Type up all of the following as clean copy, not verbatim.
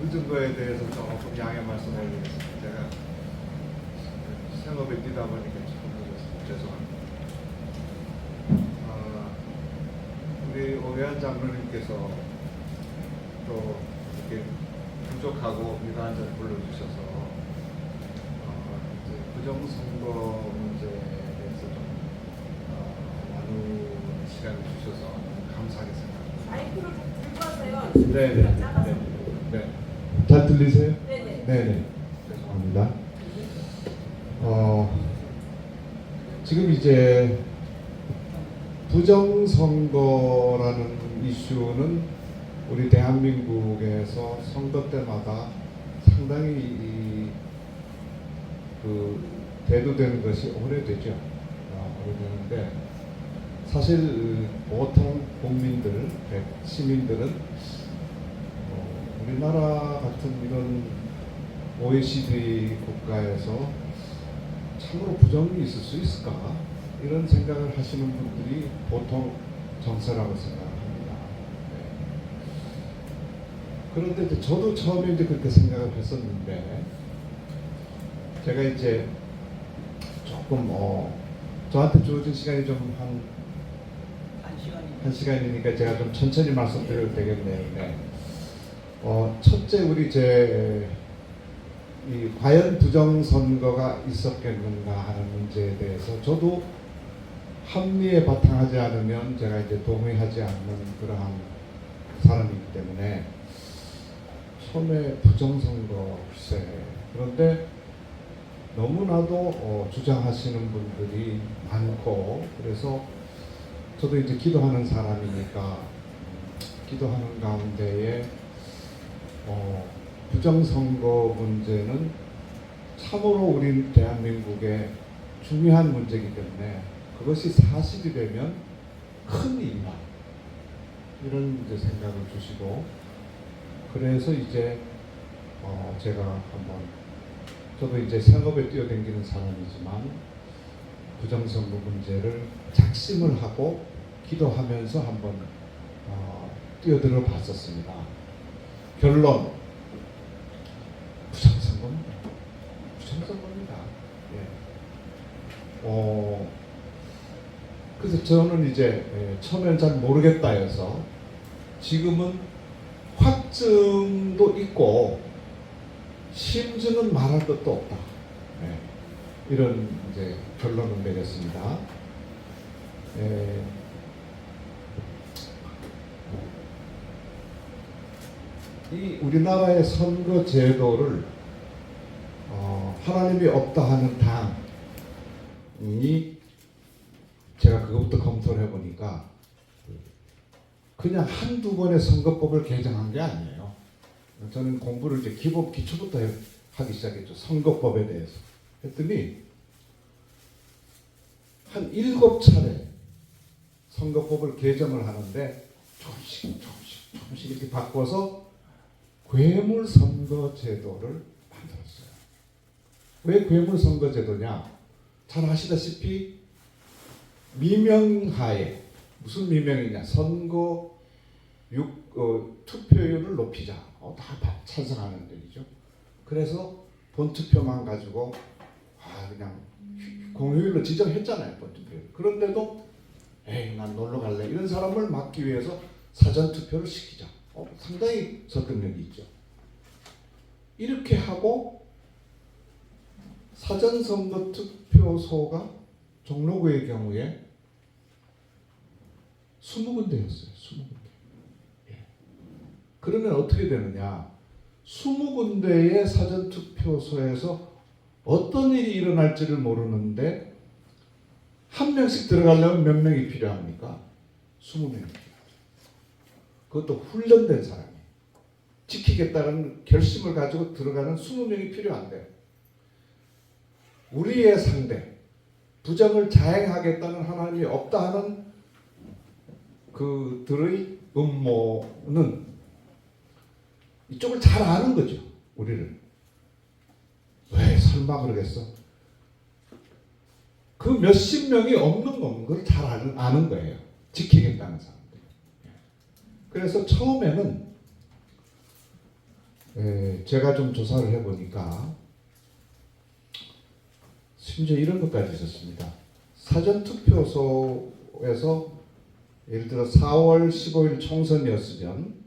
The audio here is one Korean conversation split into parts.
힘든 거에 대해서 조금 양해 말씀드리겠습니다. 제가 생업에 뛰다 보니까 조금 늦었습니다. 죄송합니다. 우리 오해한 장로님께서 또 이렇게 부족하고 이러한자를 불러주셔서 이제 부정선거 문제에 대해서 좀 나누는 시간을 주셔서 감사하게 생각합니다. 마이크를 좀 들고 하세요. 네네. 네. 잘 들리세요? 네네. 네네. 죄송합니다. 지금 이제 부정선거라는 이슈는 우리 대한민국에서 선거 때마다 상당히 대두되는 것이 오래되죠. 오래되는데 사실 보통 국민들, 시민들은 우리나라 같은 이런 OECD 국가에서 참으로 부정이 있을 수 있을까? 이런 생각을 하시는 분들이 보통 정서라고 생각합니다. 네. 그런데 이제 저도 처음에 이제 그렇게 생각을 했었는데, 제가 이제 조금 저한테 주어진 시간이 좀 한 시간이니까 제가 좀 천천히 말씀드려도 되겠네요. 네. 첫째 우리 과연 부정선거가 있었겠는가 하는 문제에 대해서 저도 합리에 바탕하지 않으면 제가 이제 동의하지 않는 그러한 사람이기 때문에 처음에 부정선거 글쎄 그런데 너무나도 주장하시는 분들이 많고 그래서 저도 이제 기도하는 사람이니까 기도하는 가운데에 부정선거 문제는 참으로 우리 대한민국의 중요한 문제이기 때문에 그것이 사실이 되면 큰 일이다 이런 이제 생각을 주시고 그래서 이제 제가 한번 저도 이제 생업에 뛰어다니는 사람이지만 부정선거 문제를 작심을 하고 기도하면서 한번 뛰어들어 봤었습니다. 결론 부정선거입니다. 부정선거입니다. 예. 그래서 저는 이제 처음엔 잘 모르겠다 해서 지금은 확증도 있고 심증은 말할 것도 없다. 예. 이런 이제 결론을 내렸습니다. 예. 이 우리나라의 선거 제도를 하나님이 없다 하는 당이 제가 그것부터 검토를 해보니까 그냥 한두 번의 선거법을 개정한 게 아니에요. 저는 공부를 이제 기초부터 하기 시작했죠. 선거법에 대해서. 했더니 한 7차례 선거법을 개정을 하는데 조금씩 이렇게 바꿔서 괴물선거 제도를 만들었어요. 왜 괴물선거 제도냐? 잘 아시다시피 미명하에 무슨 미명이냐? 선거 투표율을 높이자. 다 찬성하는 얘기죠. 그래서 본투표만 가지고 그냥 공휴일로 지정했잖아요. 본투표를. 그런데도 난 놀러 갈래. 이런 사람을 막기 위해서 사전투표를 시키자. 상당히 설득력이 있죠. 이렇게 하고 사전선거 투표소가 종로구의 경우에 20군데였어요. 20군데. 예. 그러면 어떻게 되느냐? 20군데의 사전투표소에서 어떤 일이 일어날지를 모르는데 한 명씩 들어가려면 몇 명이 필요합니까? 20명이 필요합니다. 그것도 훈련된 사람이 지키겠다는 결심을 가지고 들어가는 20명이 필요한데 우리의 상대 부정을 자행하겠다는 하나님이 없다 하는 그들의 음모는 이쪽을 잘 아는 거죠. 우리를. 왜 설마 그러겠어? 그 몇십 명이 없는 걸 잘 아는 거예요. 지키겠다는 사람들. 그래서 처음에는 제가 좀 조사를 해보니까 심지어 이런 것까지 있었습니다. 사전투표소에서 예를 들어 4월 15일 총선이었으면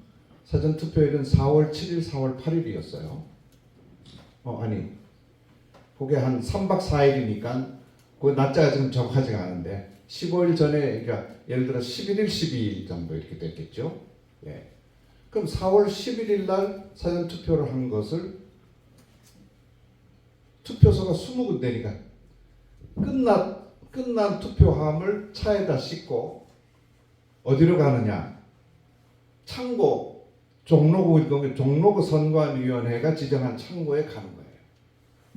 사전투표일은 4월 7일, 4월 8일이었어요. 아니, 그게 한 3박 4일이니까 그 날짜가 지금 정확하지가 않은데 15일 전에, 그러니까 예를 들어 11일, 12일 정도 이렇게 됐겠죠. 예. 그럼 4월 11일 날 사전투표를 한 것을 투표소가 20군데니까 끝난 투표함을 차에다 싣고 어디로 가느냐? 창고, 종로구 선관위원회가 지정한 창고에 가는 거예요.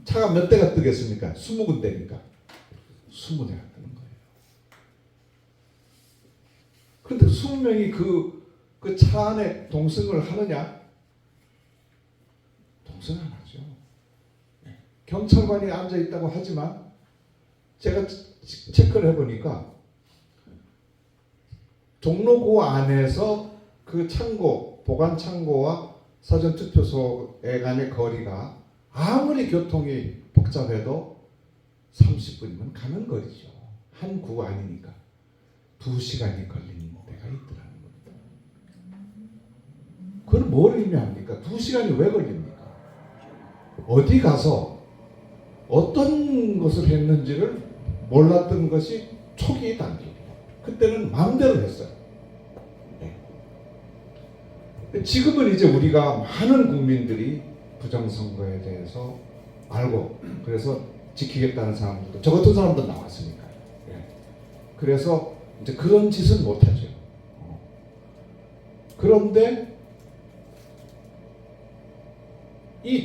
차가 몇 대가 뜨겠습니까? 20군데니까 20대가 뜨는 거예요. 그런데 20명이 그 차 안에 동승을 하느냐? 동승 안 하죠. 경찰관이 앉아 있다고 하지만 제가 체크를 해보니까 종로구 안에서 그 창고, 보관 창고와 사전투표소에 간의 거리가 아무리 교통이 복잡해도 30분이면 가는 거리죠. 한 구 아니니까 2시간이 걸리는 데가 있더라는 겁니다. 그건 뭘 의미합니까? 2시간이 왜 걸립니까? 어디 가서 어떤 것을 했는지를 몰랐던 것이 초기 단계. 그때는 마음대로 했어요. 네. 지금은 이제 우리가 많은 국민들이 부정선거에 대해서 알고 그래서 지키겠다는 사람들도 저 같은 사람도 나왔으니까요. 네. 그래서 이제 그런 짓은 못하죠. 그런데 이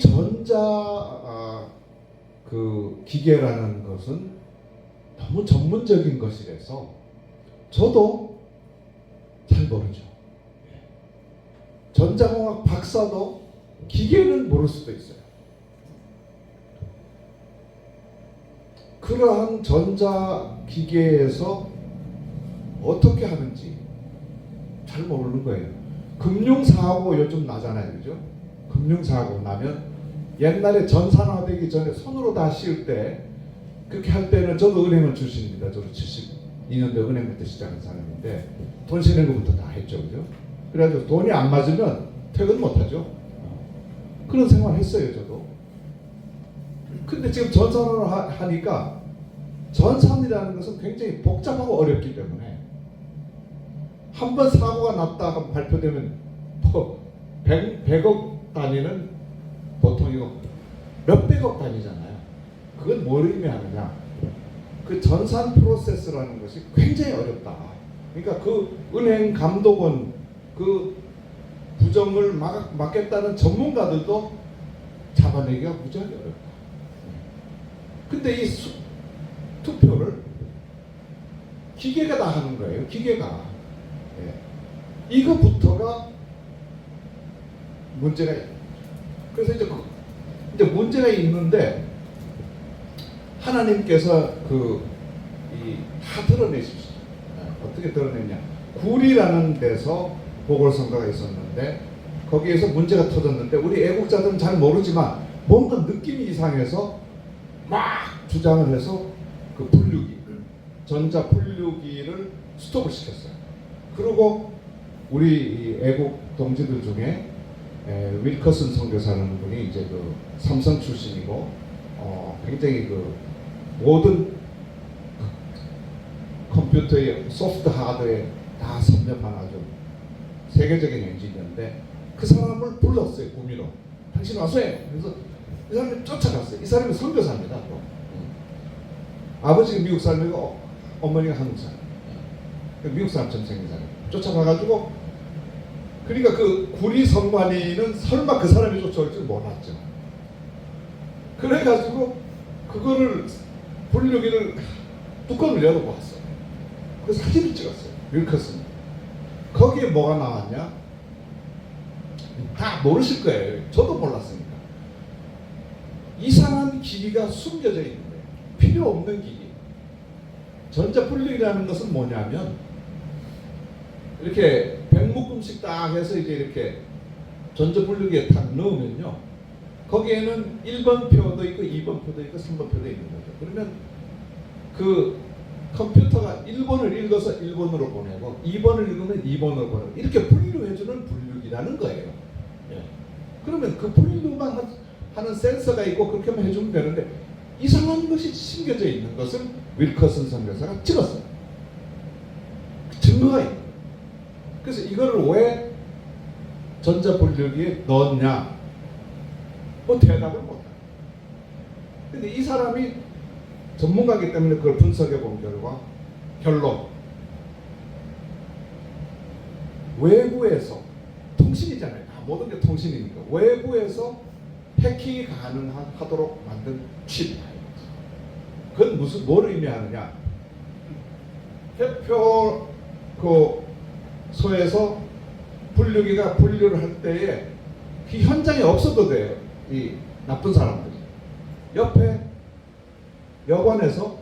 그 기계라는 것은 너무 전문적인 것이라서 저도 잘 모르죠. 전자공학 박사도 기계는 모를 수도 있어요. 그러한 전자기계에서 어떻게 하는지 잘 모르는 거예요. 금융사고 요즘 나잖아요. 그죠? 금융사고 나면 옛날에 전산화되기 전에 손으로 다 씌울 때 그렇게 할 때는 저도 은행원 출신입니다. 저도 72년도 은행부터 시작한 사람인데 돈 쓰는 것부터 다 했죠. 그죠? 그래가지고 돈이 안 맞으면 퇴근 못하죠. 그런 생활 했어요. 저도. 근데 지금 전산화를 하니까 전산이라는 것은 굉장히 복잡하고 어렵기 때문에 한 번 사고가 났다가 발표되면 100억 단위는 보통이고 몇백억 단위잖아요. 그건 뭘 의미하느냐? 그 전산 프로세스라는 것이 굉장히 어렵다. 그러니까 그 은행 감독원 그 부정을 막겠다는 전문가들도 잡아내기가 무지하게 어렵다. 근데 이 투표를 기계가 다 하는 거예요. 기계가. 예. 이거부터가 문제가 있어요. 그래서 이제 문제가 있는데 하나님께서 다 드러내십시오. 어떻게 드러냈냐? 구리라는 데서 보궐선거가 있었는데 거기에서 문제가 터졌는데 우리 애국자들은 잘 모르지만 뭔가 느낌이 이상해서 막 주장을 해서 그 분류기, 전자 분류기를 스톱을 시켰어요. 그리고 우리 애국 동지들 중에 윌커슨 선교사라는 분이 이제 그 삼성 출신이고 굉장히 그 모든 컴퓨터의 소프트 하드에 다 섭렵한 아주 세계적인 엔지니어인데 그 사람을 불렀어요. 구미로. 당신 와서 해. 그래서 이 사람이 쫓아갔어요. 이 사람이 선교사입니다. 또. 아버지가 미국 사람이고 어머니가 한국 사람. 미국 사람처럼 생긴 사람. 쫓아가가지고 그러니까 그 구리 선관위는 설마 그 사람이 쫓아올 줄 몰랐죠. 그래가지고 그거를 분류기를 뚜껑을 열어보았어요. 그래서 사진을 찍었어요. 윌커슨. 거기에 뭐가 나왔냐? 다 모르실 거예요. 저도 몰랐으니까. 이상한 기기가 숨겨져 있는 거예요. 필요 없는 기기. 전자 분류기라는 것은 뭐냐면 이렇게 100묶음씩 딱 해서 이제 이렇게 전자분류기에 탁 넣으면요, 거기에는 1번 표도 있고 2번 표도 있고 3번 표도 있는 거죠. 그러면 그 컴퓨터가 1번을 읽어서 1번으로 보내고 2번을 읽으면 2번으로 보내고 이렇게 분류해주는 분류기라는 거예요. 예. 그러면 그 분류만 하는 센서가 있고 그렇게만 해주면 되는데, 이상한 것이 심겨져 있는 것을 윌커슨 선교사가 찍었어요. 증거가 있는 거예요. 그래서 이거를 왜 전자분류기에 넣었냐? 뭐 대답을 못해요. 근데 이 사람이 전문가이기 때문에 그걸 분석해 본 결과, 결론, 외부에서, 통신이잖아요. 모든 게 통신이니까 외부에서 해킹이 가능하도록 만든 칩. 그건 뭘 의미하느냐? 개표 그 소에서 분류기가 분류를 할 때에 그 현장에 없어도 돼요. 이 나쁜 사람들이 옆에 여관에서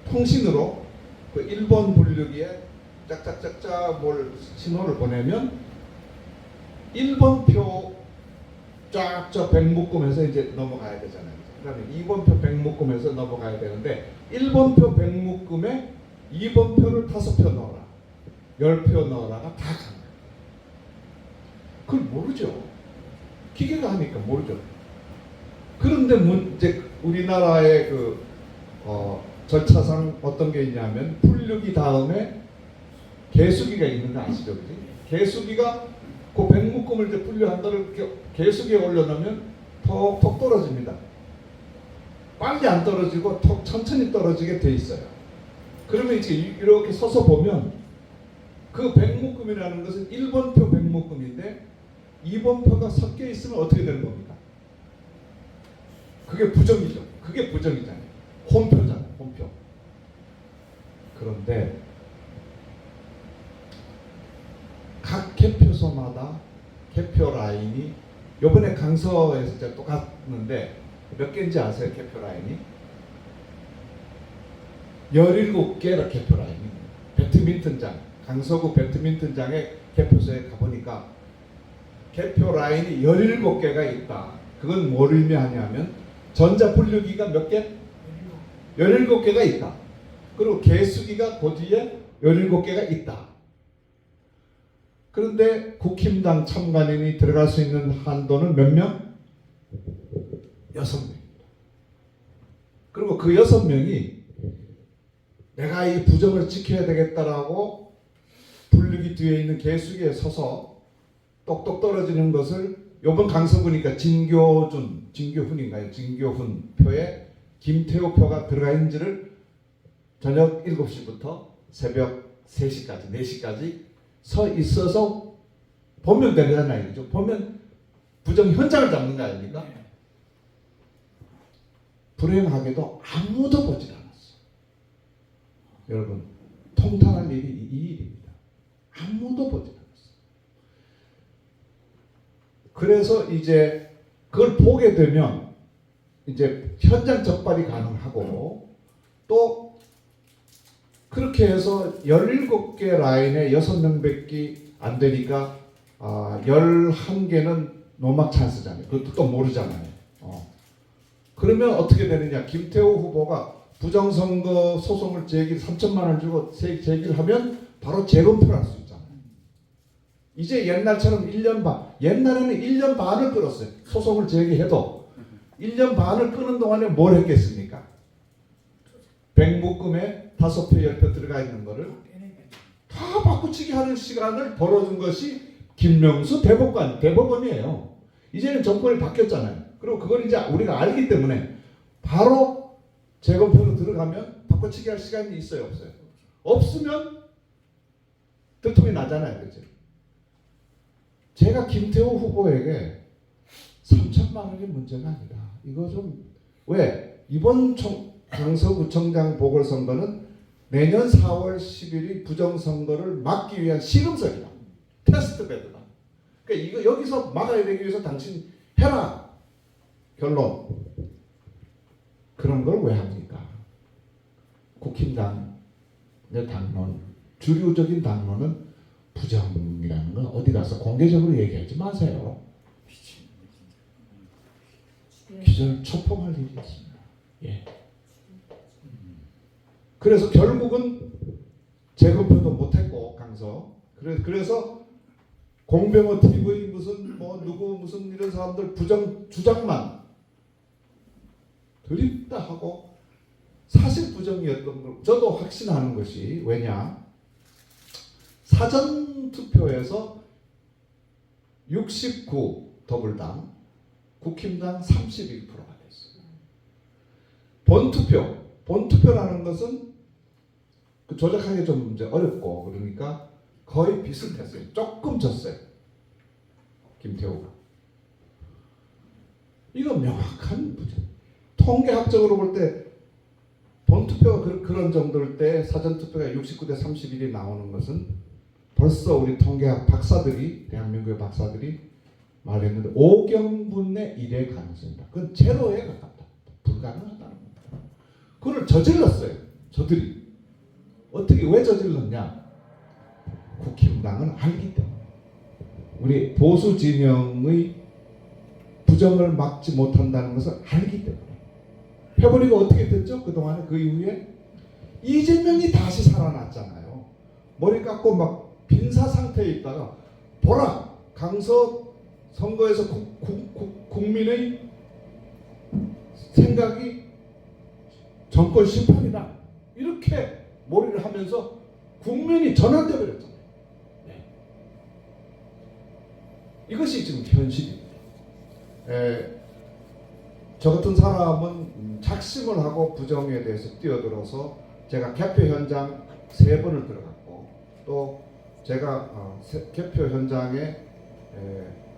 통신으로 그 1번 분류기에 짝짝짝짝 뭘 신호를 보내면 1번 표 쫙 저 백 묶음에서 이제 넘어가야 되잖아요. 그다음에 2번 표 백 묶음에서 넘어가야 되는데 1번 표 백 묶음에 2번 표를 5표 넣어라, 10표 넣어라가 다 가능해요. 그걸 모르죠. 기계가 하니까 모르죠. 그런데 이제 우리나라의 그 절차상 어떤 게 있냐면, 분류기 다음에 개수기가 있는 거 아시죠? 그지? 개수기가 그 백묶음을 이제 분류한 거를 개수기에 올려놓으면 톡톡 떨어집니다. 빨리 안 떨어지고 톡 천천히 떨어지게 돼 있어요. 그러면 이제 이렇게 서서 보면 그 백묶음이라는 것은 1번 표 백묶음인데 2번 표가 섞여 있으면 어떻게 되는 겁니까? 그게 부정이죠. 그게 부정이잖아요. 혼표잖아요. 혼표. 그런데 각 개표소마다 개표 라인이, 요번에 강서에서 이제 똑같는데 몇 개인지 아세요? 개표 라인이 17개라. 개표 라인이 배드민턴장, 강서구 배드민턴장의 개표소에 가보니까 개표 라인이 17개가 있다. 그건 뭘 의미하냐면 전자분류기가 몇 개? 17개가 있다. 그리고 개수기가 그 뒤에 17개가 있다. 그런데 국힘당 참관인이 들어갈 수 있는 한도는 몇 명? 6명입니다. 그리고 그 6명이 내가 이 부정을 지켜야 되겠다라고 분류기 뒤에 있는 개수기에 서서 똑똑 떨어지는 것을, 요번 강서구니까 진교훈인가요? 진교훈 표에 김태우 표가 들어가 있는지를 저녁 7시부터 새벽 3시까지, 4시까지 서 있어서 보면 되잖아요. 그죠? 보면 부정 현장을 잡는 거 아닙니까? 불행하게도 아무도 보질 않았어요. 여러분, 통탄할 일이 이 일입니다. 아무도 보질 않았어요. 그래서 이제 그걸 보게 되면 이제 현장 적발이 가능하고, 또 그렇게 해서 17개 라인에 6명밖에 안 되니까 11개는 노막 찬스잖아요. 그것도 또 모르잖아요. 그러면 어떻게 되느냐? 김태호 후보가 부정선거 소송을 3천만 원 주고 제기를 하면 바로 재검표를 할 수 있잖아요. 이제 옛날처럼 1년 반, 옛날에는 1년 반을 끌었어요. 소송을 제기해도 1년 반을 끄는 동안에 뭘 했겠습니까? 백묶음에 5표, 10표 들어가 있는 거를 다 바꾸치기 하는 시간을 벌어준 것이 김명수 대법원이에요. 이제는 정권이 바뀌었잖아요. 그리고 그걸 이제 우리가 알기 때문에 바로 재검표로 들어가면 바꾸치기 할 시간이 있어요, 없어요? 없으면 들통이 나잖아요. 그렇죠? 제가 김태호 후보에게 3천만 원이 문제가 아니다. 이거 좀, 왜? 이번 강서구청장 보궐선거는 내년 4월 10일이 부정선거를 막기 위한 시금석이다. 테스트베드다. 그러니까 이거 여기서 막아야 되기 위해서 당신 해라. 결론. 그런 걸 왜 합니까? 국힘당의 당론, 주류적인 당론은 부정이라는 건 어디 가서 공개적으로 얘기하지 마세요. 기절 초풍할 일이 있습니다. 예. 그래서 결국은 재검표도 못했고 강서. 그래서 공병호 TV 무슨 뭐 누구 무슨 이런 사람들 부정 주장만 드립다 하고 사실 부정이었던 걸 저도 확신하는 것이 왜냐 사전 투표에서 69 더불당 국힘당 31%가 됐어요. 본투표라는 것은 조작하기 좀 이제 어렵고 그러니까 거의 비슷했어요. 조금 졌어요. 김태우가. 이거 명확한 부정. 통계학적으로 볼 때 본투표가 그런 정도일 때 사전투표가 69대 31이 나오는 것은 벌써 우리 통계학 박사들이 대한민국의 박사들이 말했는데 5경분의 1의 가능성이다. 그건 제로에 가깝다. 불가능하다는 겁니다. 그걸 저질렀어요. 저들이. 어떻게 왜 저질렀냐? 국힘당은 알기 때문에 우리 보수 진영의 부정을 막지 못한다는 것을 알기 때문에 해버리고 어떻게 됐죠? 그동안에 그 이후에 이재명이 다시 살아났잖아요. 머리 깎고 막 빈사 상태에 있다가 보라 강서 선거에서 국민의 생각이 정권 심판이다 이렇게 머리를 하면서 국민이 전환돼 버렸잖아요. 네. 이것이 지금 현실입니다. 저 같은 사람은 작심을 하고 부정에 대해서 뛰어들어서 제가 개표 현장 3번을 들어갔고 또 제가 개표 현장에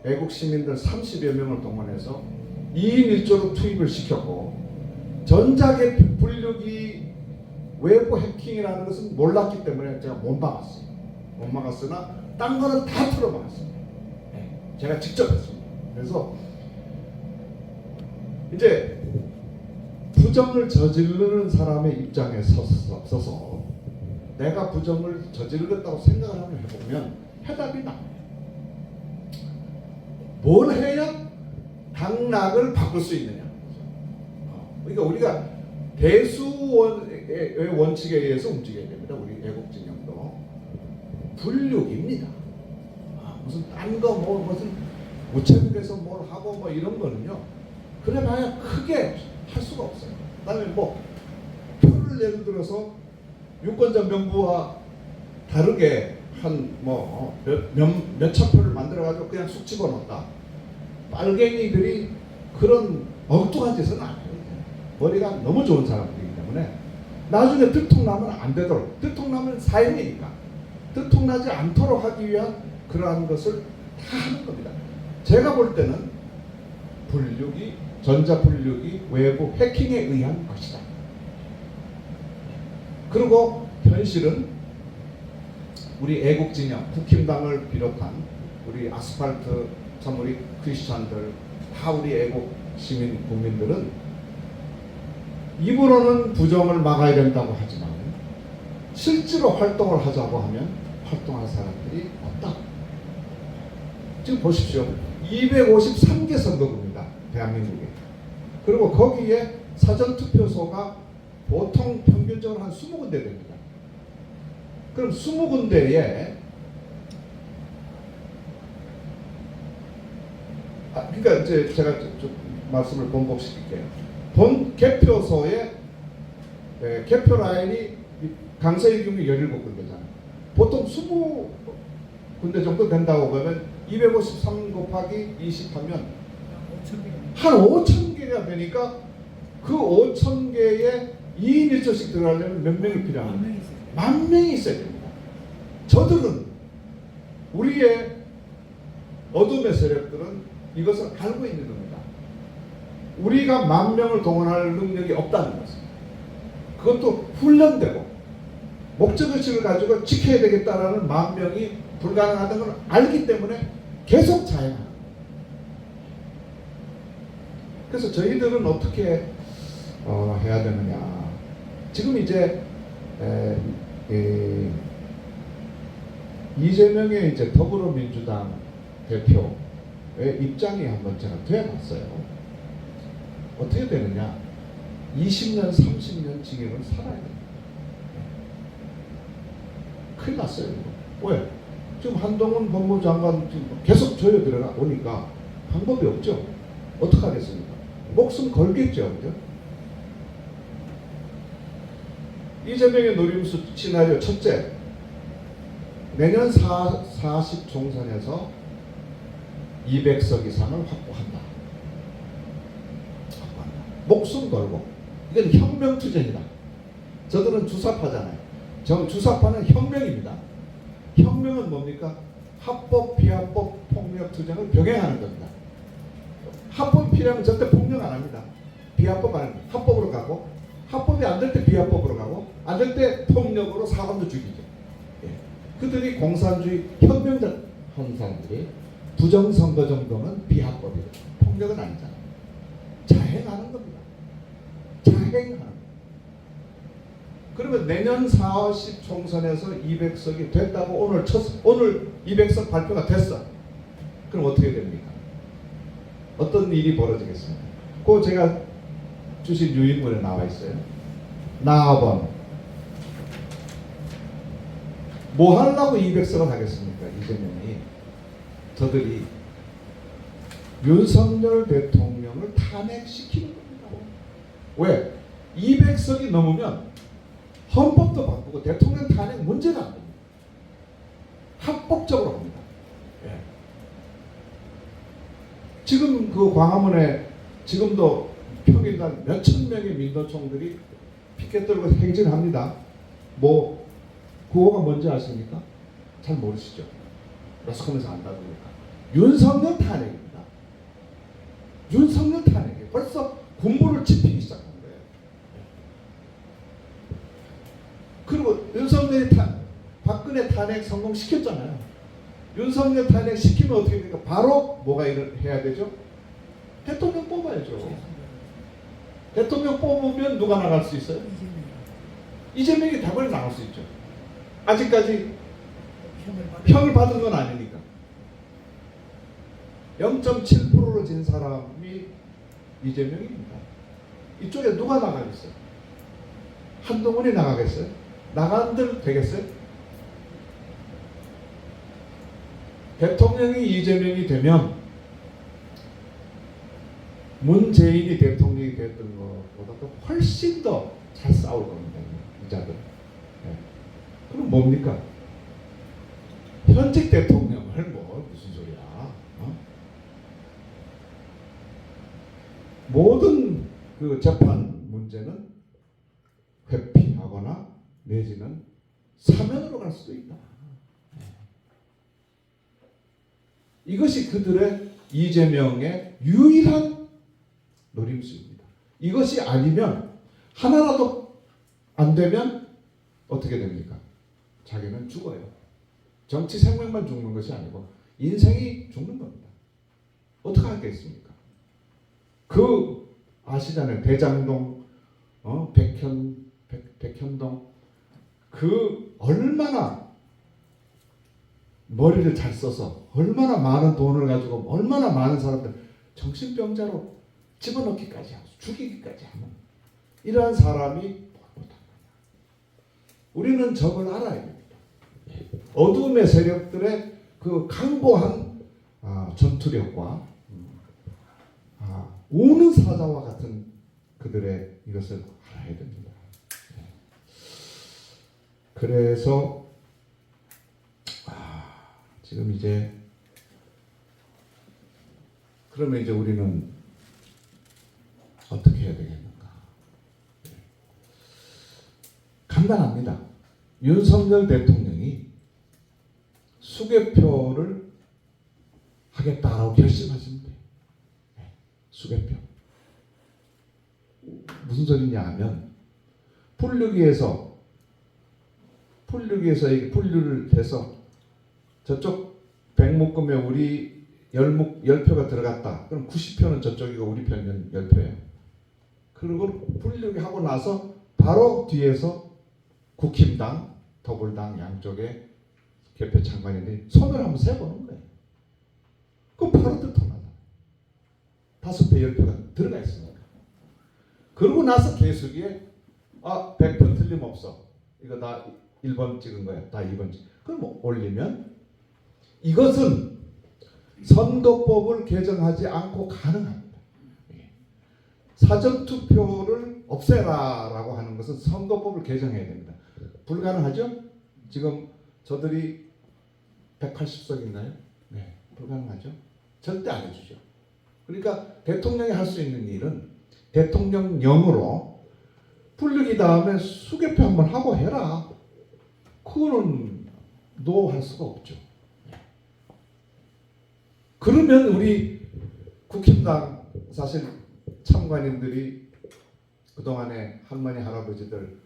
애국 시민들 30여 명을 동원해서 2인 1조로 투입을 시켰고 전자개표 분류기 외부 해킹이라는 것은 몰랐기 때문에 제가 못 막았어요. 못 막았으나 딴 거는 다 틀어막았습니다. 제가 직접 했습니다. 그래서 이제 부정을 저지르는 사람의 입장에 서서 내가 부정을 저지르겠다고 생각을 한번 해보면 해답이 나와요. 뭘 해야 당락을 바꿀 수 있느냐. 그러니까 우리가 대수의 원칙에 의해서 움직여야 됩니다. 우리 애국진영도 분류입니다. 무슨 딴 거 뭐 무슨 우체국에서 뭘 하고 뭐 이런 거는요. 그래봐야 크게 할 수가 없어요. 그다음에 뭐 표를 예를 들어서 유권자 명부와 다르게 한 뭐 몇천 표를 만들어 가지고 그냥 쑥 집어넣었다. 빨갱이들이 그런 엉뚱한 짓은 안 해요. 머리가 너무 좋은 사람들이기 때문에 나중에 들통나면 안 되도록 들통나면 사형이니까 들통나지 않도록 하기 위한 그러한 것을 다 하는 겁니다. 제가 볼 때는 분류기 전자 분류기 외부 해킹에 의한 것이다. 그리고 현실은 우리 애국진영 국힘당을 비롯한 우리 아스팔트 참 우리 크리스찬들 다 우리 애국 시민 국민들은 입으로는 부정을 막아야 된다고 하지만 실제로 활동을 하자고 하면 활동할 사람들이 없다. 지금 보십시오. 253개 선거구입니다. 대한민국에. 그리고 거기에 사전투표소가 보통 평균적으로 한 20군데 됩니다. 그럼 20군데에 그러니까 이제 제가 좀 말씀을 번복시킬게요. 본 개표소에 개표 라인이 강서의 경우 17군데잖아요. 보통 20군데 정도 된다고 보면 253 곱하기 20 하면 한 5,000개가 되니까 그 5,000개에 2인 1조씩 들어가려면 몇 명이 필요합니까? 10,000명이 있어야 됩니다. 저들은 우리의 어둠의 세력들은 이것을 알고 있는 겁니다. 우리가 10,000명을 동원할 능력이 없다는 것은 그것도 훈련되고 목적의식을 가지고 지켜야 되겠다라는 10,000명이 불가능하다는 걸 알기 때문에 계속 자행하는 거예요. 그래서 저희들은 어떻게 해야 되느냐. 지금 이제 이재명의 이제 더불어민주당 대표의 입장이 한번 제가 되어봤어요. 어떻게 되느냐? 20년, 30년 징역을 살아야 됩니다. 큰일 났어요. 이거. 왜? 지금 한동훈 법무부 장관 지금 계속 조여 들어가 오니까 방법이 없죠. 어떻게 하겠습니까? 목숨 걸겠죠. 그죠? 이재명의 노림수 시나리오 첫째, 내년 40 총선에서 200석 이상을 확보한다. 목숨 걸고. 이건 혁명투쟁이다. 저들은 주사파잖아요. 주사파는 혁명입니다. 혁명은 뭡니까? 합법, 비합법, 폭력투쟁을 병행하는 겁니다. 합법이 필요하면 절대 폭력 안 합니다. 비합법 안 합니다. 합법으로 가고, 합법이 안 될 때 비합법으로 가고, 안 될 때 폭력으로 사람도 죽이죠. 예. 그들이 공산주의 혁명자 하는 사람들이 부정선거 정도는 비합법이고 폭력은 아니잖아요. 자행하는 겁니다. 자행하는 겁니다. 그러면 내년 40 총선에서 200석이 됐다고 오늘 200석 발표가 됐어. 그럼 어떻게 됩니까? 어떤 일이 벌어지겠습니까? 그 제가 주신 유인물에 나와 있어요. 나와본 뭐 하려고 200석을 하겠습니까? 이재명이 저들이 윤석열 대통령을 탄핵시키는 겁니다. 왜? 200석이 넘으면 헌법도 바꾸고 대통령 탄핵 문제가 안 됩니다. 합법적으로 합니다. 예. 지금 그 광화문에 지금도 평일날 몇천 명의 민노총들이 피켓 들고 행진합니다. 뭐 구호가 뭔지 아십니까? 잘 모르시죠? 러스컴에서 안다니까. 윤석열 탄핵입니다. 윤석열 탄핵이에요. 벌써 군부를 지피기 시작한 거예요. 그리고 윤석열이 박근혜 탄핵 성공시켰잖아요. 윤석열 탄핵 시키면 어떻게 됩니까? 바로 뭐가 해야 되죠? 대통령 뽑아야죠. 대통령 뽑으면 누가 나갈 수 있어요? 이재명이 당연히 나갈 수 있죠. 아직까지 평을 받은 건 아니니까. 0.7%로 진 사람이 이재명입니다. 이쪽에 누가 나가겠어요? 한동훈이 나가겠어요? 나간들 되겠어요? 대통령이 이재명이 되면 문재인이 대통령이 됐던 것보다도 훨씬 더 잘 싸울 겁니다. 이자들. 네. 그럼 뭡니까? 현직 대통령을 무슨 소리야? 모든 그 재판 문제는 회피하거나 내지는 사면으로 갈 수도 있다. 이것이 그들의 이재명의 유일한 노림수입니다. 이것이 아니면 하나라도 안 되면 어떻게 됩니까? 자기는 죽어요. 정치 생명만 죽는 것이 아니고 인생이 죽는 겁니다. 어떻게 하겠습니까? 그 아시잖아요. 대장동, 백현동 그 얼마나 머리를 잘 써서 얼마나 많은 돈을 가지고 얼마나 많은 사람들 정신병자로 집어넣기까지 하고 죽이기까지 하는 이러한 사람이 못합니다. 우리는 적을 알아야 됩니다. 어둠의 세력들의 그 강고한 전투력과 우는 사자와 같은 그들의 이것을 알아야 됩니다. 그래서 지금 이제 그러면 이제 우리는 어떻게 해야 되겠는가? 간단합니다. 윤석열 대통령이 수개표를 하겠다라고 결심하시면 돼요. 수개표. 무슨 소리냐 하면 분류기에서 이게 분류를 해서 저쪽 100묶음에 우리 10표가 들어갔다. 그럼 90표는 저쪽이고 우리 편은 10표예요. 그리고 분류기 하고 나서 바로 뒤에서 국힘당, 더불당 양쪽에 개표 참관인들이 손을 한번 세보는 거예요. 그럼 바로 들통나다. 5표, 10표가 들어가 있습니다. 그러고 나서 개수기에 100표 틀림없어. 이거 다 1번 찍은 거야. 다 2번 찍은 거야. 그럼 뭐 올리면 이것은 선거법을 개정하지 않고 가능합니다. 사전투표를 없애라라고 하는 것은 선거법을 개정해야 됩니다. 불가능하죠? 지금 저들이 180석인가요? 네, 불가능하죠? 절대 안 해주죠. 그러니까 대통령이 할 수 있는 일은 대통령령으로 분류기 다음에 수개표 한번 하고 해라. 그거는 노 할 수가 없죠. 그러면 우리 국힘당 사실 참관인들이 그동안에 할머니 할아버지들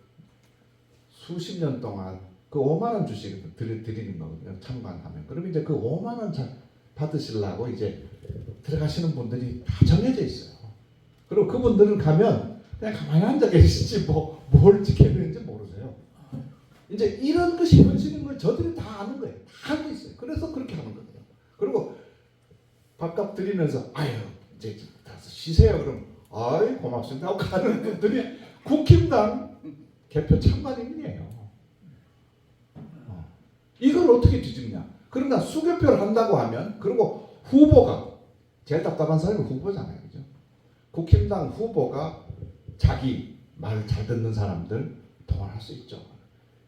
수십 년 동안 그 5만 원 주시거든 드리는 거거든요. 참관하면. 그럼 이제 그 5만 원 받으시려고 이제 들어가시는 분들이 다 정해져 있어요. 그리고 그분들은 가면 그냥 가만히 앉아 계시지 뭘 지켜야 되는지 모르세요. 이제 이런 것이 현실인 걸 저들이 다 아는 거예요. 다 알고 있어요. 그래서 그렇게 하는 거예요. 그리고 밥값 드리면서 아유 이제 가서 쉬세요. 그럼 아이 고맙습니다 하고 가는 분들이 국힘당 개표 참관인이에요. 이걸 어떻게 뒤집냐. 그러나 수개표를 한다고 하면 그리고 후보가 제일 답답한 사람이 후보잖아요. 그죠? 국힘당 후보가 자기 말 잘 듣는 사람들 동원할 수 있죠.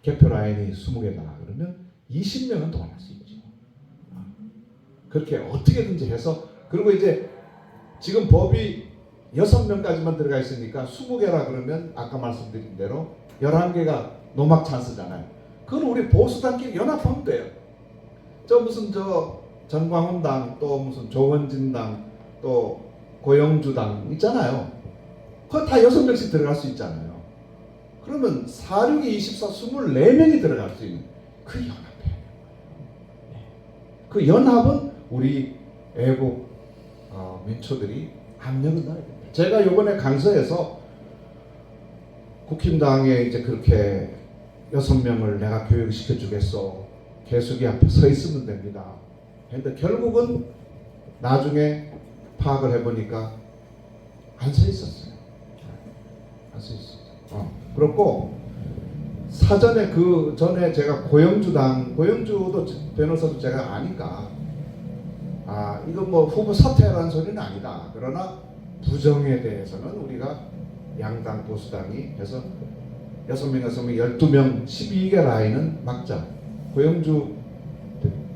개표 라인이 20개다 그러면 20명은 동원할 수 있죠. 그렇게 어떻게든지 해서 그리고 이제 지금 법이 6명까지만 들어가 있으니까 20개라 그러면 아까 말씀드린 대로 11개가 노막 찬스잖아요. 그건 우리 보수당끼리 연합하면 돼요. 무슨 전광훈당 또 무슨 조원진당 또 고영주당 있잖아요. 그거 다 6명씩 들어갈 수 있잖아요. 그러면 4, 6이 24, 24명이 들어갈 수 있는 그 연합이에요. 그 연합은 우리 애국 민초들이 압력을 넣어야 됩니다. 제가 이번에 강서에서 국힘당에 이제 그렇게 6명을 내가 교육시켜 주겠어. 개수기 앞에 서 있으면 됩니다. 근데 결국은 나중에 파악을 해보니까 안 서 있었어요. 안 서 있었어요. 그렇고 사전에 그 전에 제가 고영주도 변호사도 제가 아니까 이거 뭐 후보 사퇴라는 소리는 아니다. 그러나 부정에 대해서는 우리가 양당 보수당이 해서 6명, 12명, 12개 라인은 막자. 고영주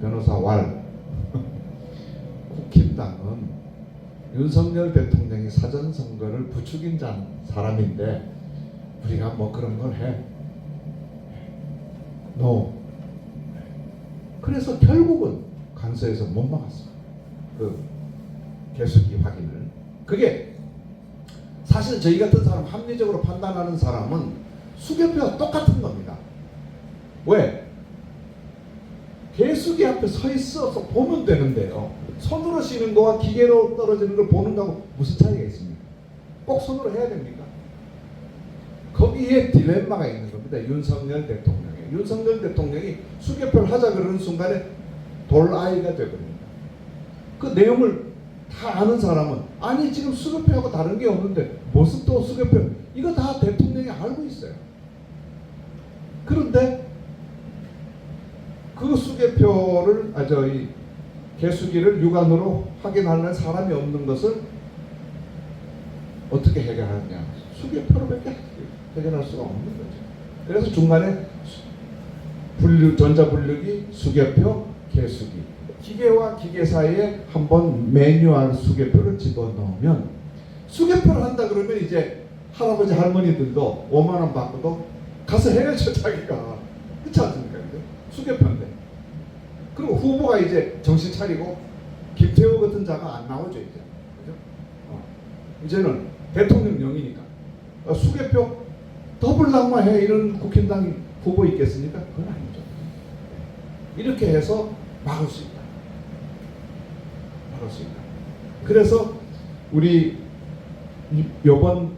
변호사 왈. 국힘당은 윤석열 대통령이 사전선거를 부추긴 사람인데 우리가 뭐 그런 걸 해. 그래서 결국은 강서에서 못 막았어요. 그 개수기 확인을. 그게 사실 저희 같은 사람 합리적으로 판단하는 사람은 수개표와 똑같은 겁니다. 왜? 개수기 앞에 서 있어서 보면 되는데요. 손으로 쉬는 거와 기계로 떨어지는 걸 보는 거하고 무슨 차이가 있습니까? 꼭 손으로 해야 됩니까? 거기에 딜레마가 있는 겁니다. 윤석열 대통령이 수개표를 하자 그러는 순간에 돌아이가 되버립니다. 그 내용을 다 아는 사람은 아니 지금 수개표하고 다른 게 없는데 무슨 또 수개표, 이거 다 대통령이 알고 있어요. 그런데 그 수개표를 이 개수기를 육안으로 확인하는 사람이 없는 것을 어떻게 해결하느냐. 수개표로밖에 해결할 수가 없는 거죠. 그래서 중간에 전자분류기, 수개표, 개수기, 기계와 기계 사이에 한번 매뉴얼 수개표를 집어넣으면 수개표를 한다 그러면 이제 할아버지 할머니들도 5만 원 받고도 가서 해야죠. 자기가. 그렇지 않습니까? 수개표인데. 그리고 후보가 이제 정신 차리고 김태호 같은 자가 안 나오죠. 이제. 그죠? 이제는 대통령령이니까 수개표 더블락만 해 이런 국힘당 후보 있겠습니까? 그건 아니죠. 이렇게 해서 막을 수 있다. 막을 수 있다. 그래서 우리 이번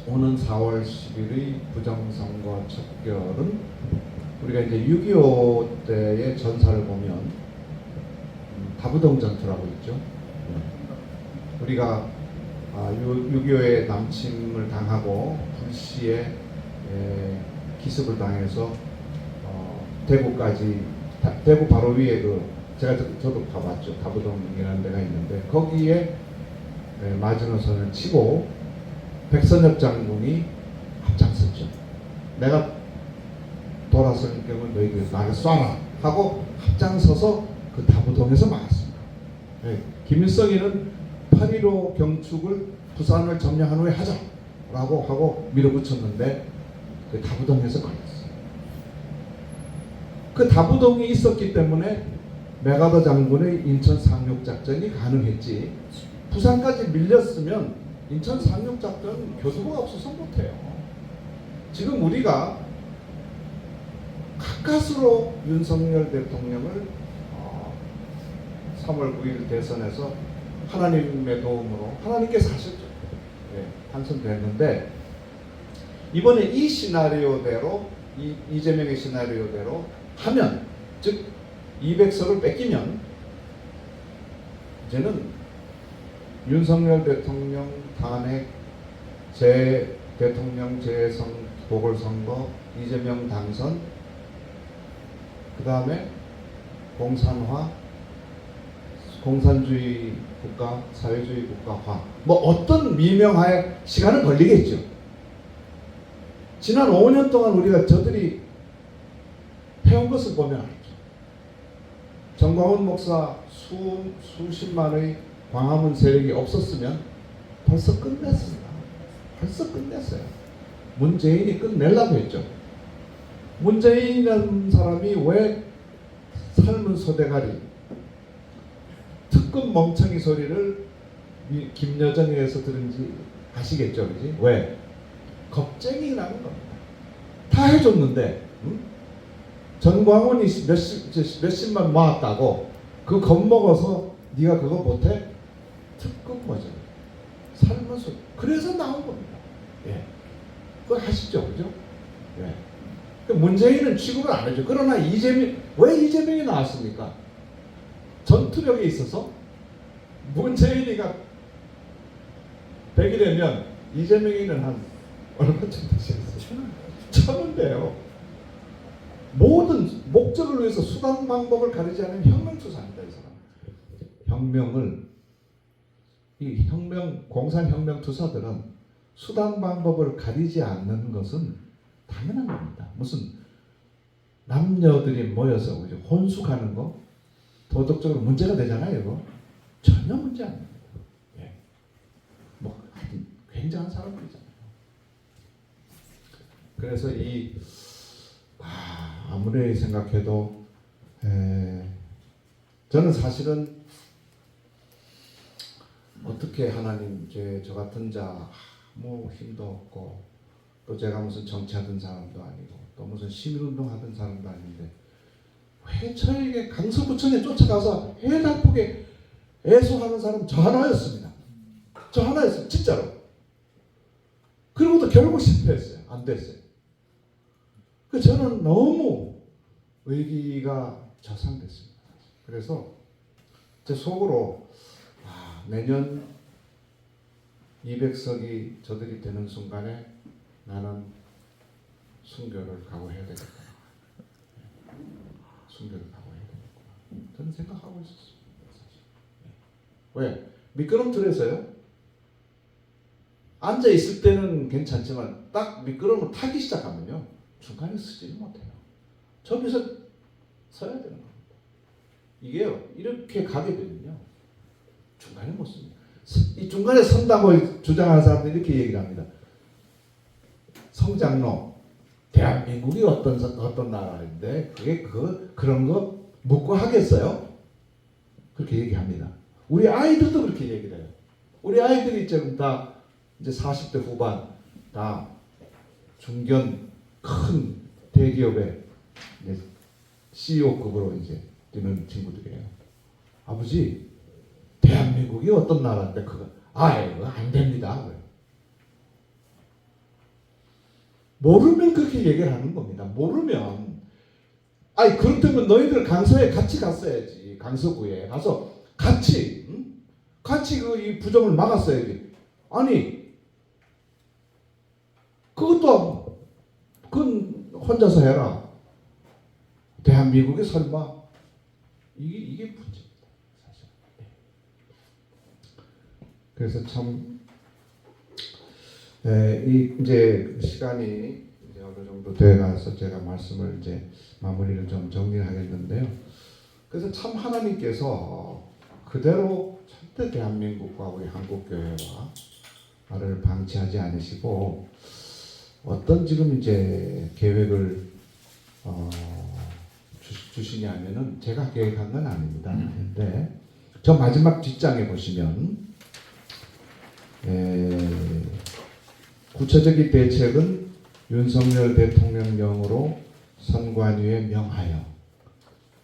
오는 4월 10일의 부정선거 척결은 우리가 이제 6.25 때의 전사를 보면 다부동 전투라고 있죠. 우리가 6.25의 남침을 당하고 불시에 기습을 당해서 대구까지, 대구 바로 위에 저도 가봤죠. 다부동이라는 데가 있는데 거기에 마지노선을 치고 백선엽 장군이 앞장섰죠. 내가 돌아서는 경우 너희들 나를 쏴라 하고 앞장서서 그 다부동에서 막았습니다. 김일성이는 8.15 경축을 부산을 점령한 후에 하자라고 하고 밀어붙였는데 그 다부동에서 걸렸어요. 그 다부동이 있었기 때문에 메가더 장군의 인천 상륙작전이 가능했지, 부산까지 밀렸으면 인천 상륙작전 교두보가 없어서 못해요. 지금 우리가 가까스로 윤석열 대통령을 3월 9일 대선에서 하나님의 도움으로 하나님께서 하셨죠. 당선됐는데 이번에 이 시나리오대로, 이재명의 시나리오대로 하면, 즉 200석을 뺏기면 이제는 윤석열 대통령 탄핵, 대통령 재선 보궐선거, 이재명 당선, 그 다음에 공산화, 공산주의 국가, 사회주의 국가화, 뭐 어떤 미명하에 시간은 걸리겠죠. 지난 5년 동안 우리가 저들이 해온 것을 보면 알죠. 정광훈 목사 수십만의 광화문 세력이 없었으면 벌써 끝냈습니다. 벌써 끝냈어요. 문재인이 끝내려고 했죠. 문재인이라는 사람이 왜 삶은 소대가리, 특급 멍청이 소리를 김여정에서 들은지 아시겠죠? 그지? 왜? 겁쟁이라는 겁니다. 다 해줬는데, 정광훈이 몇십만 모았다고 그 겁먹어서 네가 그거 못해? 특급 뭐죠? 삶은 소리. 그래서 나온 겁니다. 그거 하시죠, 그죠? 문재인은 취급을 안 해줘. 그러나 왜 이재명이 나왔습니까? 전투력에 있어서 문재인이가 100이라면 이재명이는 한 얼마쯤 되시겠어요? 1000인데요. 모든 목적을 위해서 수단 방법을 가리지 않은 혁명투사입니다. 이 사람. 공산혁명 투사들은 수단 방법을 가리지 않는 것은 당연한 겁니다. 무슨 남녀들이 모여서 혼숙하는 거 도덕적으로 문제가 되잖아요. 이거 전혀 문제 아닙니다. 뭐 굉장한 사람들이잖아요. 그래서 아무리 생각해도 저는 사실은 어떻게 하나님 저 같은 자 뭐 힘도 없고, 또 제가 무슨 정치하던 사람도 아니고, 또 무슨 시민운동 하던 사람도 아닌데 왜 저에게 강서구청에 쫓아가서 해달프게 애소하는 사람 저 하나였습니다. 저 하나였어요. 진짜로. 그리고도 결국 실패했어요. 안 됐어요. 저는 너무 의기가 저상됐습니다. 그래서 제 속으로 내년 200석이 저들이 되는 순간에 나는 순교를 각오해야 되겠다. 순교를 각오해야 되겠구나. 저는 생각하고 있었습니다. 사실. 왜? 미끄럼틀에서요. 앉아 있을 때는 괜찮지만 딱 미끄럼을 타기 시작하면요, 중간에 서지는 못해요. 저기서 서야 되는 겁니다. 이게요, 이렇게 가게 되면요, 중간에 못 씁니다. 이 중간에 선다고 주장하는 사람들이 이렇게 얘기를 합니다. 성장로, 대한민국이 어떤 나라인데 그게 그런 거 묻고 하겠어요? 그렇게 얘기합니다. 우리 아이들도 그렇게 얘기를 해요. 우리 아이들이 지금 다 이제 40대 후반, 다 중견 큰 대기업의 이제 CEO급으로 이제 뛰는 친구들이에요. 아버지, 대한민국이 어떤 나라인데 그거 안 됩니다. 모르면 그렇게 얘기를 하는 겁니다. 모르면 아니 그렇다면 너희들 강서에 같이 갔어야지. 강서구에 가서 같이 같이 그 이 부정을 막았어야지. 아니 그것도 그건 혼자서 해라. 대한민국에 설마 이게 문제입니다. 사실. 그래서 참 이제 시간이 이제 어느 정도 돼가서 제가 말씀을 이제 마무리를 좀 정리하겠는데요. 그래서 참 하나님께서 그대로 절대 대한민국과 우리 한국교회와 나를 방치하지 않으시고 어떤 지금 이제 계획을 주시냐면은 제가 계획한 건 아닙니다. 근데 저 마지막 뒷장에 보시면 구체적인 대책은 윤석열 대통령령으로 선관위에 명하여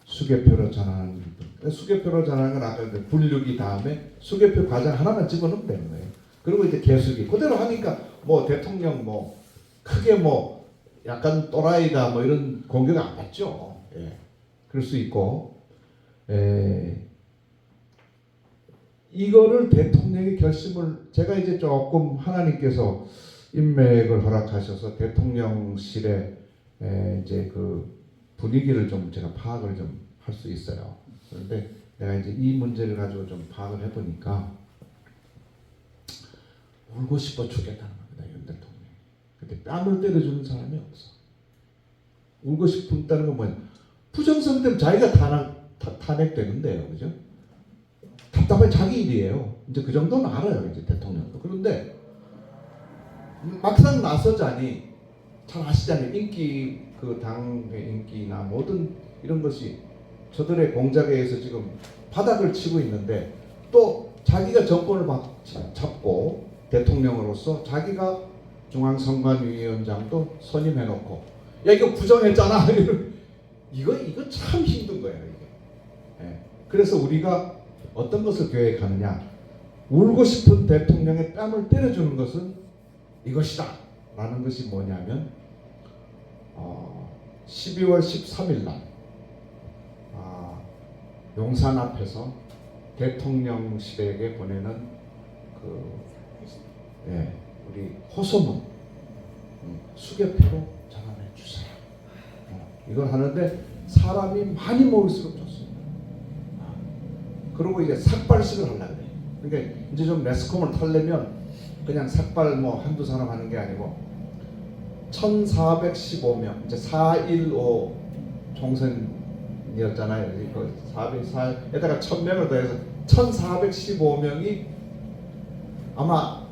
수개표로 전환하는 분. 수개표로 전환하는 건 아까 분류기 다음에 수개표 과정 하나만 집어넣으면 되는 거예요. 그리고 이제 개수기 그대로 하니까 뭐 대통령 뭐 크게 뭐 약간 또라이다 뭐 이런 공격 안 받죠. 예. 그럴 수 있고 이거를 대통령이 결심을 제가 이제 조금 하나님께서 인맥을 허락하셔서 대통령실에 이제 그 분위기를 좀 제가 파악을 좀 할 수 있어요. 그런데 내가 이제 이 문제를 가지고 좀 파악을 해보니까 울고 싶어 죽겠다는 겁니다. 윤 대통령. 근데 뺨을 때려주는 사람이 없어. 울고 싶다는 건 뭐냐? 부정선 때문에 자기가 탄핵되는데요, 그죠? 답답한 자기 일이에요. 이제 그 정도는 알아요, 이제 대통령도. 그런데 막상 나서자니 잘 아시잖아요. 인기 그 당의 인기나 모든 이런 것이 저들의 공작에 의해서 지금 바닥을 치고 있는데 또 자기가 정권을 잡고 대통령으로서 자기가 중앙선관위원장도 선임해놓고 야 이거 부정했잖아 이거 참 힘든 거예요 이게. 예. 그래서 우리가 어떤 것을 계획하느냐 울고 싶은 대통령의 뺨을 때려주는 것은 이것이다 라는 것이 뭐냐면 12월 13일 날 용산 앞에서 대통령실에게 보내는 우리 호소문 수개표로 전환해 주세요. 이걸 하는데 사람이 많이 모일수록 좋습니다. 그리고 이제 삭발식을 하려고 해요. 그러니까 이제 좀 매스컴을 타려면 그냥 삭발 뭐 한두 사람 하는 게 아니고 1415명 이제 4.15 총선이었잖아요. 404에다가 1000명을 더해서 1415명이 아마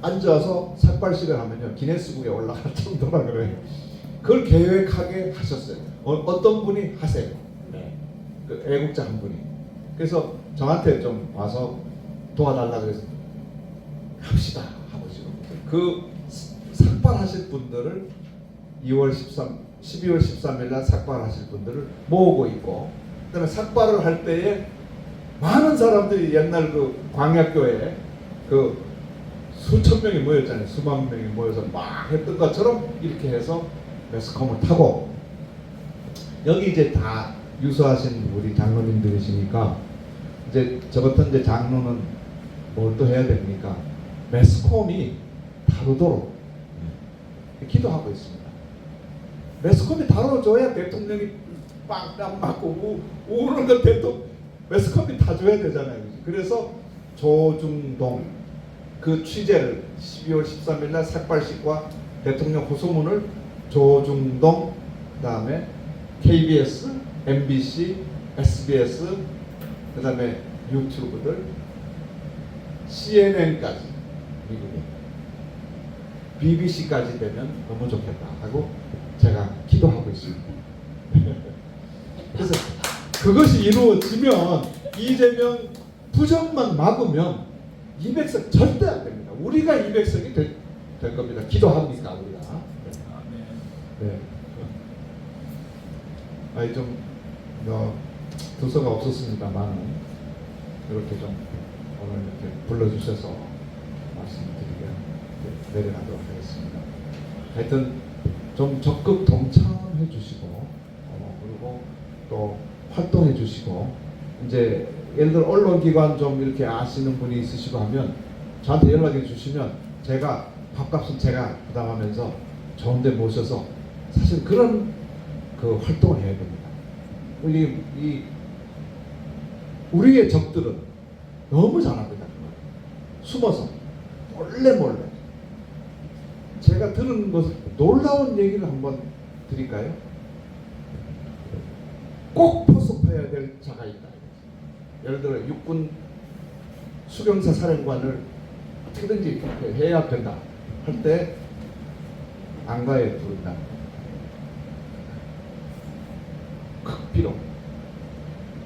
앉아서 삭발식을 하면요 기네스북에 올라갈 정도라 그래요. 그걸 계획하게 하셨어요. 어떤 분이 하세요. 네. 그 애국자 한 분이. 그래서 저한테 좀 와서 도와달라 그래서 합시다 하고 지금 그 삭발하실 분들을 12월 13일 날 삭발하실 분들을 모으고 있고 그다음에 삭발을 할 때에 많은 사람들이 옛날 그 광약교회에 그 수천 명이 모였잖아요. 수만 명이 모여서 막 했던 것처럼 이렇게 해서 매스컴을 타고 여기 이제 다 유수하신 우리 장로님들이시니까 이제 저 같은 이제 장로는 뭘 또 해야 됩니까? 매스컴이 다루도록 기도하고 있습니다. 매스컴이 다뤄줘야 대통령이 빵빵 맞고 우는 것 대통령 매스컴이 다 줘야 되잖아요. 그래서 조중동 그 취재를 12월 13일 날 삭발식과 대통령 호소문을 조중동 그다음에 KBS, MBC, SBS 그다음에 유튜브들 CNN까지 미국에 BBC까지 되면 너무 좋겠다 하고 제가 기도하고 있습니다. 그래서 그것이 이루어지면 이재명 부정만 막으면 200석 절대 안 됩니다. 우리가 200석이 될 겁니다. 기도합니까 우리가? 네. 아니 좀 두서가 없었습니다만 이렇게 좀 오늘 이렇게 불러주셔서 말씀드리게 내려가도록 하겠습니다. 하여튼 좀 적극 동참해 주시고 또 활동해 주시고, 이제 예를 들어 언론기관 좀 이렇게 아시는 분이 있으시고 하면 저한테 연락해 주시면 제가 밥값은 제가 부담하면서 좋은 데 모셔서, 사실 그런 그 활동을 해야 됩니다. 우리의 적들은 너무 잘합니다. 숨어서 몰래 제가 들은 것은 놀라운 얘기를 한번 드릴까요? 꼭 포섭해야 될 자가 있다. 예를 들어 육군 수병사 사령관을 어떻게든지 해야 된다 할 때 안가에 부른다. 극비로.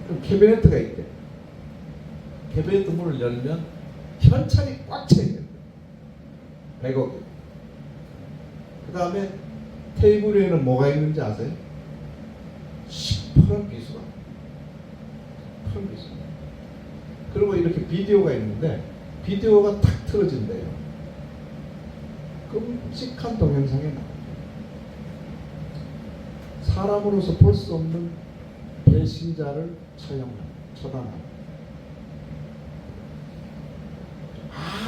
그럼 캐비네트가 있대. 캐비네트 문을 열면 현찰이 꽉 차 있는 100억. 그 다음에 테이블 위에는 뭐가 있는지 아세요? 시퍼런 비수가. 큰 비수. 그리고 이렇게 비디오가 있는데 비디오가 탁 틀어진대요. 끔찍한 동영상이 나와요. 사람으로서 볼 수 없는 배신자를 처단하는.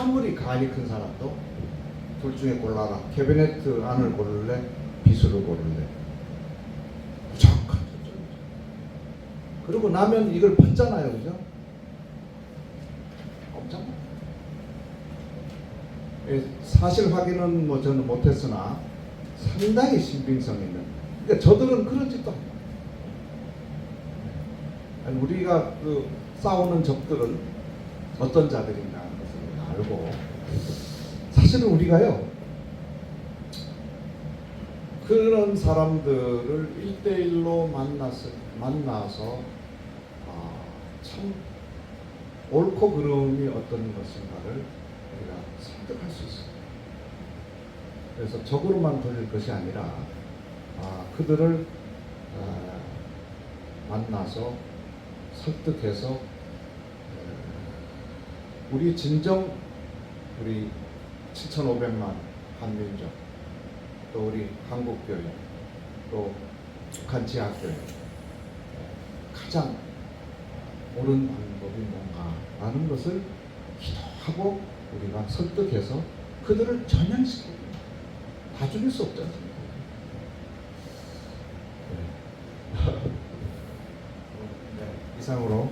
아무리 간이 큰 사람도 둘 중에 골라라. 캐비네트 안을 고를래? 비수를 고를래? 무조건. 그러고 나면 이걸 받잖아요. 그죠? 엄청. 사실 확인은 뭐 저는 못했으나 상당히 신빙성 있는. 그러니까 저들은 그런 짓도 합니다. 우리가 그 싸우는 적들은 어떤 자들인가 하는 것을 알고, 사실은 우리가요 그런 사람들을 1대1로 만나서 참 옳고 그름이 어떤 것인가를 우리가 설득할 수 있습니다. 그래서 적으로만 돌릴 것이 아니라 그들을 만나서 설득해서 우리 진정 우리 7,500만 한민족, 또 우리 한국교회, 또 북한 지하교회 가장 옳은 방법이 뭔가라는 것을 기도하고 우리가 설득해서 그들을 전향시키고, 다 죽일 수 없지 않습니까? 네. 이상으로